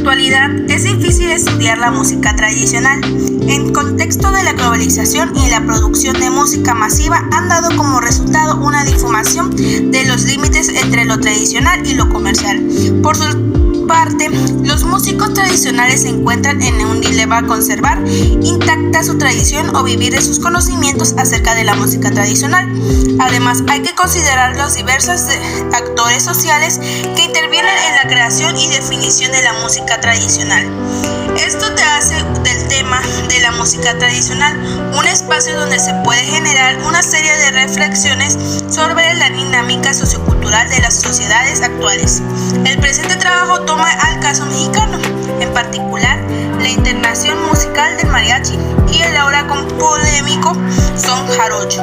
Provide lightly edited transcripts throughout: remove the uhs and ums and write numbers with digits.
actualidad es difícil estudiar la música tradicional. En contexto de la globalización y la producción de música masiva han dado como resultado una difuminación de los límites entre lo tradicional y lo comercial. Por su parte, los músicos tradicionales se encuentran en un dilema: conservar intacta su tradición o vivir de sus conocimientos acerca de la música tradicional. Además, hay que considerar los diversos actores sociales que intervienen en la creación y definición de la música tradicional. Esto te hace del tema de la música tradicional un espacio donde se puede generar una serie de reflexiones sobre la dinámica sociocultural de las sociedades actuales. El presente trabajo toma al caso mexicano, en particular la internación musical del mariachi y el ahora polémico son jarocho,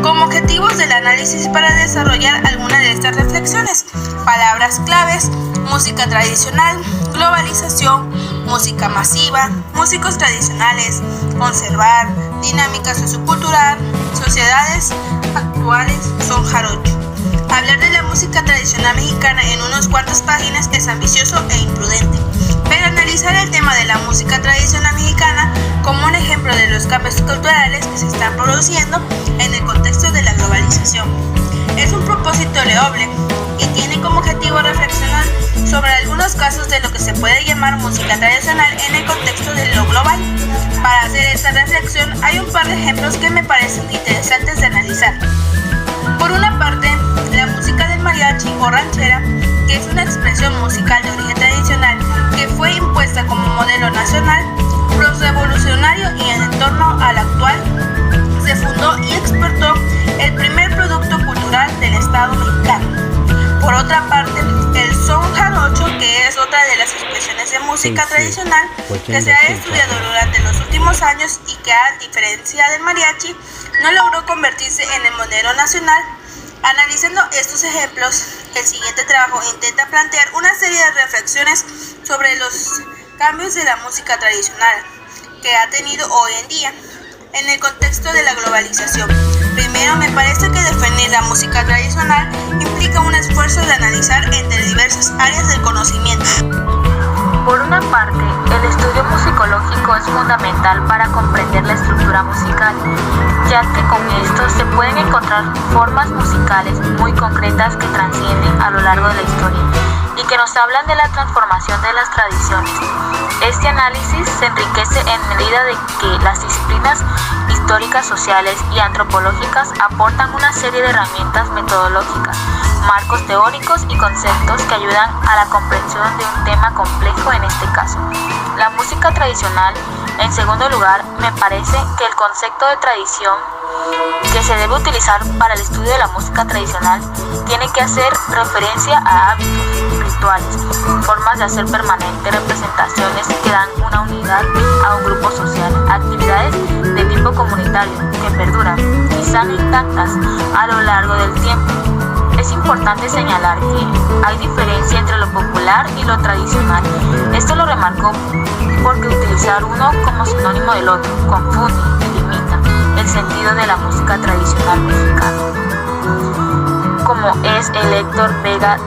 como objetivos del análisis para desarrollar algunas de estas reflexiones. Palabras claves: música tradicional, globalización, música masiva, músicos tradicionales, conservar, dinámica sociocultural, sociedades actuales son jarocho. Hablar de la música tradicional mexicana en unas cuantas páginas es ambicioso e imprudente, pero analizar el tema de la música tradicional mexicana como un ejemplo de los cambios culturales que se están produciendo en el contexto de la globalización es un propósito loable y tiene como objetivo reflexionar sobre algunos casos de lo que se puede llamar música tradicional en el contexto de lo global. Para hacer esta reflexión hay un par de ejemplos que me parecen interesantes de analizar. Por una parte, la música del mariachi o ranchera, que es una expresión musical de origen tradicional que fue impuesta como modelo nacional, revolucionario y en torno al actual, se fundó y exportó el primer producto cultural del Estado mexicano. Por otra parte, el son jarocho, que es otra de las expresiones de música tradicional que se ha estudiado durante los últimos años y que, a diferencia del mariachi, no logró convertirse en el modelo nacional. Analizando estos ejemplos, el siguiente trabajo intenta plantear una serie de reflexiones sobre los cambios de la música tradicional que ha tenido hoy en día en el contexto de la globalización. Primero, me parece que defender la música tradicional implica un esfuerzo de analizar entre diversas áreas del conocimiento. Por una parte, el estudio musicológico es fundamental para comprender la estructura musical, ya que con esto se pueden encontrar formas musicales muy concretas que trascienden a lo largo de la historia y que nos hablan de la transformación de las tradiciones. Este análisis se enriquece en medida de que las disciplinas históricas, sociales y antropológicas aportan una serie de herramientas metodológicas, marcos teóricos y conceptos que ayudan a la comprensión de un tema complejo, en este caso, la música tradicional. En segundo lugar, me parece que el concepto de tradición que se debe utilizar para el estudio de la música tradicional tiene que hacer referencia a hábitos, rituales, formas de hacer permanente, representaciones que dan una unidad a un grupo social, actividades de tipo comunitario que perduran y están intactas a lo largo del tiempo. Es importante señalar que hay diferencia entre lo popular y lo tradicional. Esto lo remarcó porque utilizar uno como sinónimo del otro confunde y limita el sentido de la música tradicional mexicana, como es el Héctor Vega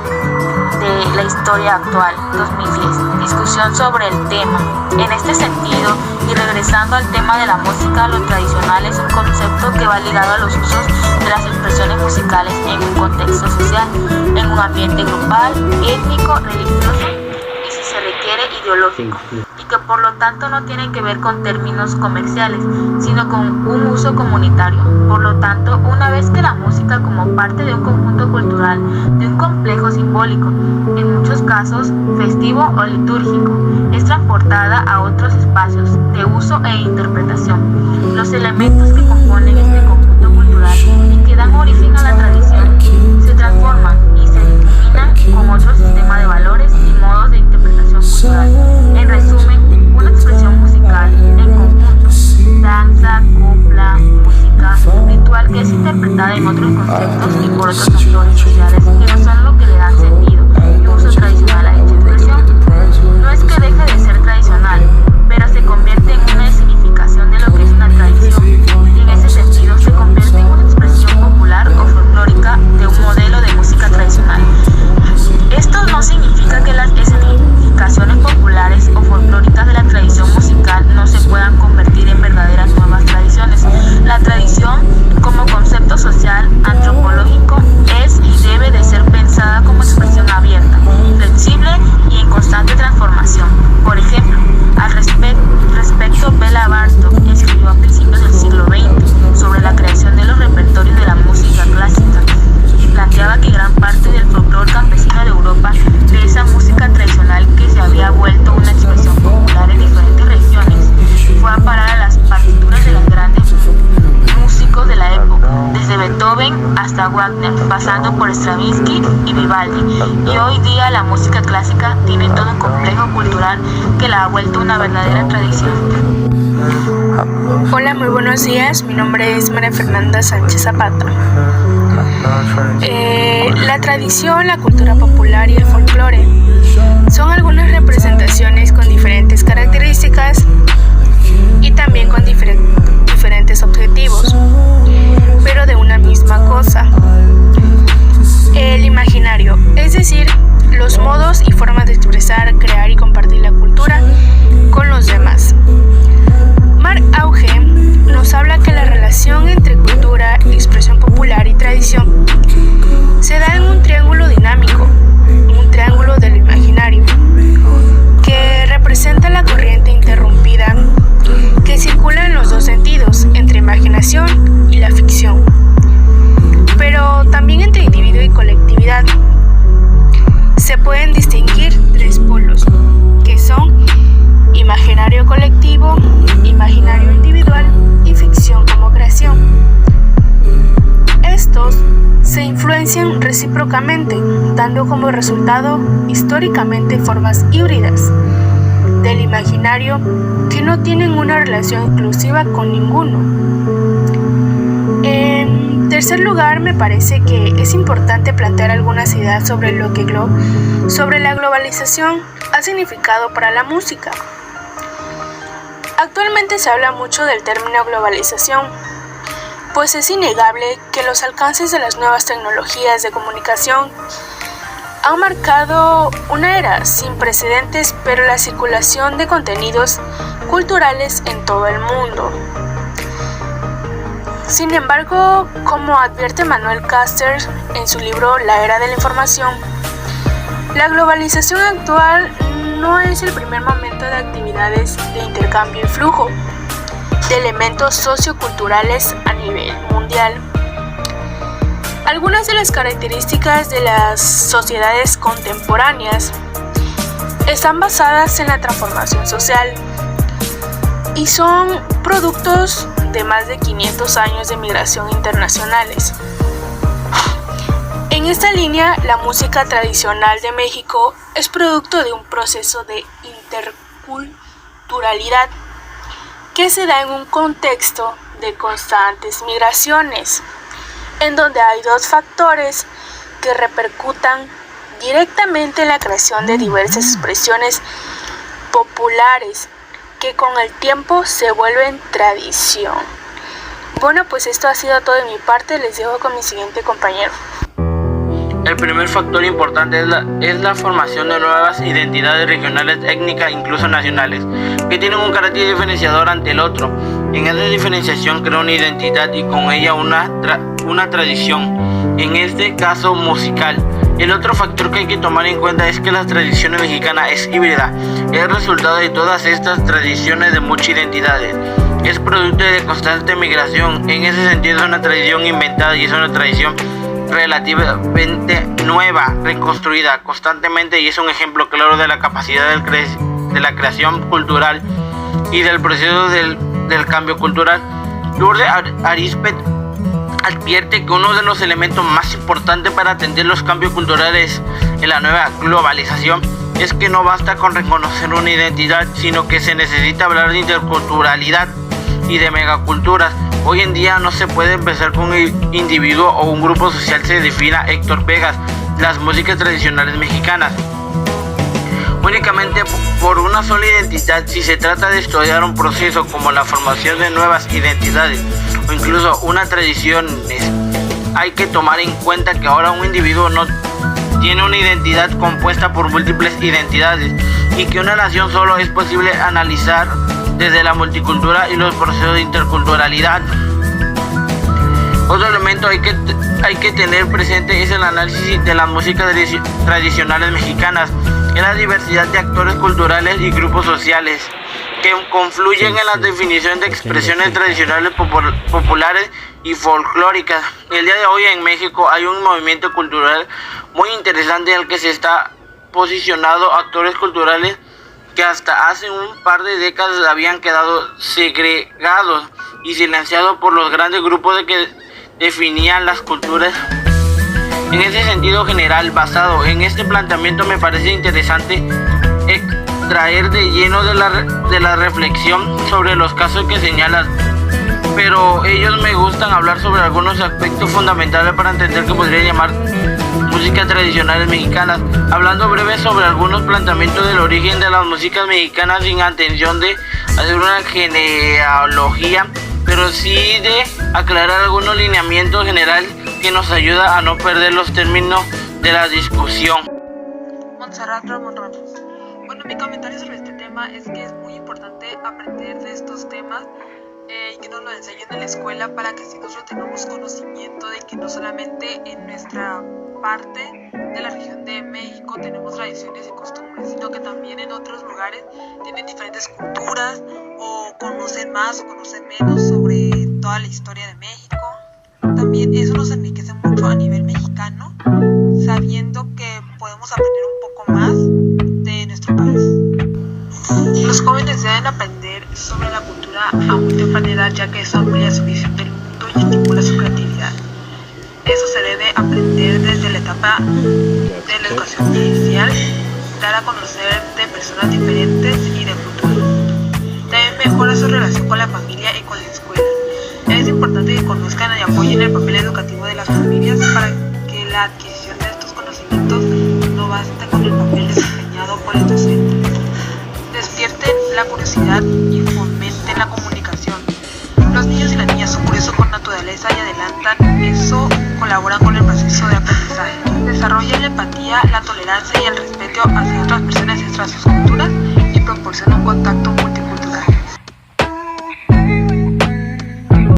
de La Historia Actual 2010, discusión sobre el tema. En este sentido, y regresando al tema de la música, lo tradicional es un concepto que va ligado a los usos de las expresiones musicales en un contexto social, en un ambiente grupal, étnico, religioso y, si se requiere, ideológico, y que por lo tanto no tiene que ver con términos comerciales, sino con un uso comunitario. Por lo tanto, una vez que la música, como parte de un conjunto cultural, de un complejo simbólico, en muchos casos festivo o litúrgico, es transportada a otros espacios de uso e interpretación, los elementos que componen este conjunto cultural y que dan origen a la tradición se transforman y se discriminan con otro sistema de valores y modos de interpretación cultural. En resumen, una expresión musical en conjunto, danza, copla, música, ritual, que es interpretada en otros contextos y por otros actores sociales que no son lo que le dan sentido y uso tradicional a dicha expresión. No es que deje de ser tradicional, pero se convierte en una significación de lo que es una tradición, y en ese sentido se convierte en una expresión popular o folclórica. todo un complejo cultural que la ha vuelto una verdadera tradición. Hola, muy buenos días. Mi nombre es María Fernanda Sánchez Zapata. La tradición, la cultura popular y el folclore son algunas representaciones con diferentes características y también con diferentes objetivos, pero de una misma cosa: el imaginario, es decir, los modos y formas de expresar, crear y compartir la cultura con los demás. Marc Augé nos habla que la relación entre cultura, expresión popular y tradición se da en un triángulo dinámico, un triángulo del imaginario, que representa la corriente interrumpida que circula en los dos sentidos, entre imaginación y la ficción, pero también entre individuo y colectividad. Se pueden distinguir tres polos, que son imaginario colectivo, imaginario individual y ficción como creación. Estos se influencian recíprocamente, dando como resultado históricamente formas híbridas del imaginario que no tienen una relación exclusiva con ninguno. En tercer lugar, me parece que es importante plantear algunas ideas sobre sobre la globalización ha significado para la música. Actualmente se habla mucho del término globalización, pues es innegable que los alcances de las nuevas tecnologías de comunicación han marcado una era sin precedentes para la circulación de contenidos culturales en todo el mundo. Sin embargo, como advierte Manuel Caster en su libro La Era de la Información, la globalización actual no es el primer momento de actividades de intercambio y flujo de elementos socioculturales a nivel mundial. Algunas de las características de las sociedades contemporáneas están basadas en la transformación social y son productos de más de 500 años de migración internacionales. En esta línea, la música tradicional de México es producto de un proceso de interculturalidad que se da en un contexto de constantes migraciones, en donde hay dos factores que repercutan directamente en la creación de diversas expresiones populares que con el tiempo se vuelven tradición. Bueno, pues esto ha sido todo de mi parte. Les dejo con mi siguiente compañero. El primer factor importante es la formación de nuevas identidades regionales, étnicas e incluso nacionales, que tienen un carácter diferenciador ante el otro. En esa diferenciación crea una identidad y con ella una tradición, en este caso musical. El otro factor que hay que tomar en cuenta es que la tradición mexicana es híbrida, es resultado de todas estas tradiciones de muchas identidades. Es producto de constante migración, en ese sentido es una tradición inventada y es una tradición relativamente nueva, reconstruida constantemente, y es un ejemplo claro de la capacidad de la creación cultural y del proceso del cambio cultural. Lourdes Arizpet advierte que uno de los elementos más importantes para atender los cambios culturales en la nueva globalización es que no basta con reconocer una identidad, sino que se necesita hablar de interculturalidad y de megaculturas. Hoy en día no se puede empezar con un individuo o un grupo social, se defina Héctor Vegas, las músicas tradicionales mexicanas únicamente por una sola identidad. Si se trata de estudiar un proceso como la formación de nuevas identidades o incluso una tradición, hay que tomar en cuenta que ahora un individuo no tiene una identidad compuesta por múltiples identidades y que una nación solo es posible analizar desde la multicultura y los procesos de interculturalidad. Otro elemento hay que tener presente es el análisis de las músicas tradicionales mexicanas, en la diversidad de actores culturales y grupos sociales que confluyen en la definición de expresiones tradicionales populares y folclóricas. El día de hoy en México hay un movimiento cultural muy interesante en el que se está posicionado actores culturales que hasta hace un par de décadas habían quedado segregados y silenciados por los grandes grupos que definían las culturas. En ese sentido general, basado en este planteamiento, me parece interesante traer de lleno de la reflexión sobre los casos que señalas, pero ellos me gustan hablar sobre algunos aspectos fundamentales para entender que podría llamar músicas tradicionales mexicanas, hablando breve sobre algunos planteamientos del origen de las músicas mexicanas sin intención de hacer una genealogía, pero sí de aclarar algunos lineamientos generales que nos ayuda a no perder los términos de la discusión. Montserrat Ramón Ramos. Bueno, mi comentario sobre este tema es que es muy importante aprender de estos temas y que nos lo enseñen en la escuela para que así nosotros tengamos conocimiento de que no solamente en nuestra parte de la región de México tenemos tradiciones y costumbres, sino que también en otros lugares tienen diferentes culturas o conocen más o conocen menos sobre toda la historia de México. También eso nos enriquece mucho a nivel mexicano, sabiendo que podemos aprender un poco más de nuestro país. Los jóvenes deben aprender sobre la cultura a muy temprana edad, ya que eso amplía su visión del mundo y estimula su creatividad. Eso se debe aprender desde la etapa de la educación inicial, dar a conocer de personas diferentes y de futuro. También mejora su relación con la familia y con la escuela. Es importante que conozcan y apoyen el papel educativo de las familias para que la adquisición de estos conocimientos no baste con el papel desempeñado por el docente. Despierten la curiosidad y fomenten la comunicación. Los niños y las niñas son curiosos por naturaleza y adelantan eso, colaboran con el proceso de aprendizaje. Desarrollan la empatía, la tolerancia y el respeto hacia otras personas y hacia sus culturas y proporcionan un contacto múltiple